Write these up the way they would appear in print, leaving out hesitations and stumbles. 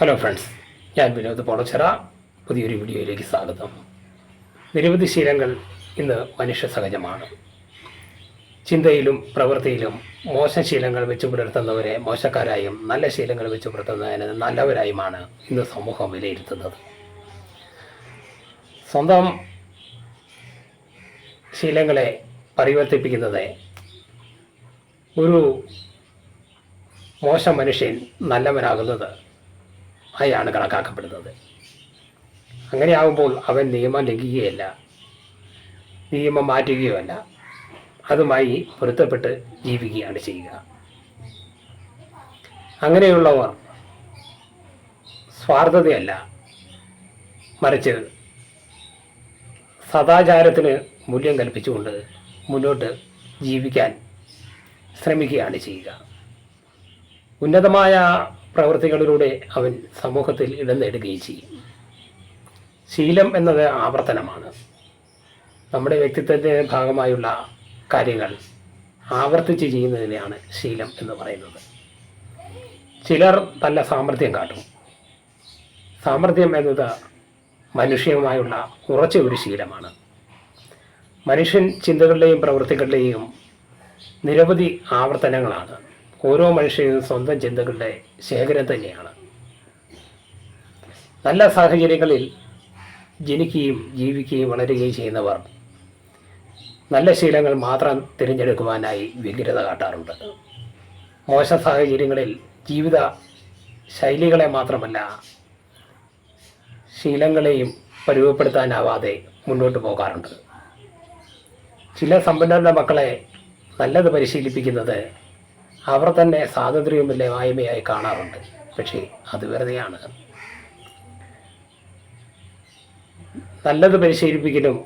Hello friends, ഞാൻ വിനോദ് പോളച്ചിറ. പുതിയൊരു വീഡിയോയിലേക്ക് സ്വാഗതം. നിരവധി ശീലങ്ങൾ ഇന്ന് മനുഷ്യ സഹജമാണ്. ചിന്തയിലും പ്രവൃത്തിയിലും മോശം ശീലങ്ങൾ വെച്ച് പുലർത്തുന്നവരെ മോശക്കാരായും നല്ല ശീലങ്ങൾ വെച്ച് പുലർത്തുന്നതിന് നല്ലവരായുമാണ് ഇന്ന് സമൂഹം വിലയിരുത്തുന്നത്. സ്വന്തം ശീലങ്ങളെ പരിവർത്തിപ്പിക്കുന്നത് ഒരു മോശം മനുഷ്യൻ നല്ലവനാകുന്നത് ആയാണ് കണക്കാക്കപ്പെടുന്നത്. അങ്ങനെയാകുമ്പോൾ അവൻ നിയമം ലംഘിക്കുകയല്ല, നിയമം മാറ്റുകയുമല്ല, അതുമായി പൊരുത്തപ്പെട്ട് ജീവിക്കുകയാണ് ചെയ്യുക. അങ്ങനെയുള്ളവർ സ്വാർത്ഥതയല്ല, മറിച്ച് സദാചാരത്തിന് മൂല്യം കൽപ്പിച്ചുകൊണ്ട് മുന്നോട്ട് ജീവിക്കാൻ ശ്രമിക്കുകയാണ് ചെയ്യുക. ഉന്നതമായ പ്രവൃത്തികളിലൂടെ അവൻ സമൂഹത്തിൽ ഇടം നേടുകയും ചെയ്യും. ശീലം എന്നത് ആവർത്തനമാണ്. നമ്മുടെ വ്യക്തിത്വത്തിൻ്റെ ഭാഗമായുള്ള കാര്യങ്ങൾ ആവർത്തിച്ച് ചെയ്യുന്നതിനെയാണ് ശീലം എന്ന് പറയുന്നത്. ചിലർ നല്ല സാമർഥ്യം കാട്ടും. സാമർഥ്യം എന്നത് മനുഷ്യവുമായുള്ള ഉറച്ച ഒരു ശീലമാണ്. മനുഷ്യൻ ചിന്തകളുടെയും പ്രവൃത്തികളുടെയും നിരവധി ആവർത്തനങ്ങളാണ്. ഓരോ മനുഷ്യനും സ്വന്തം ചിന്തകളുടെ ശേഖരം തന്നെയാണ്. നല്ല സാഹചര്യങ്ങളിൽ ജനിക്കുകയും ജീവിക്കുകയും വളരുകയും ചെയ്യുന്നവർ നല്ല ശീലങ്ങൾ മാത്രം തിരഞ്ഞെടുക്കുവാനായി വ്യഗ്രത കാട്ടാറുണ്ട്. മോശം സാഹചര്യങ്ങളിൽ ജീവിത ശൈലികളെ മാത്രമല്ല ശീലങ്ങളെയും പരുവപ്പെടുത്താനാവാതെ മുന്നോട്ട് പോകാറുണ്ട്. ചില സമ്പന്നരുടെ മക്കളെ നല്ലത് പരിശീലിപ്പിക്കുന്നത് അവർ തന്നെ സ്വാതന്ത്ര്യമില്ലായ്മയായി കാണാറുണ്ട്. പക്ഷേ അത് വെറുതെയാണ്. നല്ലത് പരിശീലിപ്പിക്കലും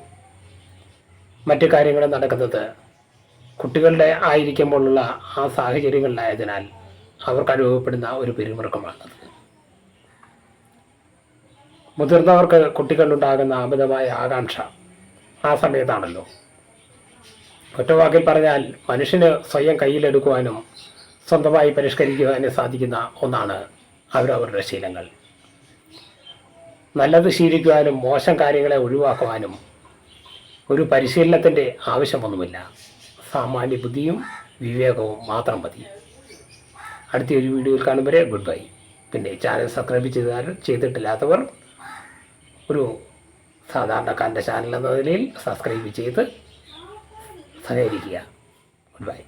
മറ്റു കാര്യങ്ങളും നടക്കുന്നത് കുട്ടികളുടെ ആയിരിക്കുമ്പോഴുള്ള ആ സാഹചര്യങ്ങളിലായതിനാൽ അവർക്ക് അനുഭവപ്പെടുന്ന ഒരു പിരിമുറുക്കമാണത്. മുതിർന്നവർക്ക് കുട്ടികളുണ്ടാകുന്ന അമിതമായ ആകാംക്ഷ ആ സമയത്താണല്ലോ. ഒറ്റവാക്കിൽ പറഞ്ഞാൽ മനുഷ്യന് സ്വയം കയ്യിലെടുക്കുവാനും സ്വന്തമായി പരിഷ്കരിക്കുവാനും സാധിക്കുന്ന ഒന്നാണ് അവരവരുടെ ശീലങ്ങൾ. നല്ലത് ശീലിക്കുവാനും മോശം കാര്യങ്ങളെ ഒഴിവാക്കുവാനും ഒരു പരിശീലനത്തിൻ്റെ ആവശ്യമൊന്നുമില്ല. സാമാന്യ ബുദ്ധിയും വിവേകവും മാത്രം മതി. അടുത്തൊരു വീഡിയോയിൽ കാണും വരെ ഗുഡ് ബൈ. പിന്നെ ചാനൽ സബ്സ്ക്രൈബ് ചെയ്തിട്ടില്ലാത്തവർ ഒരു സാധാരണക്കാരൻ്റെ ചാനൽ എന്ന നിലയിൽ സബ്സ്ക്രൈബ് ചെയ്ത് സഹകരിക്കുക. Good bye.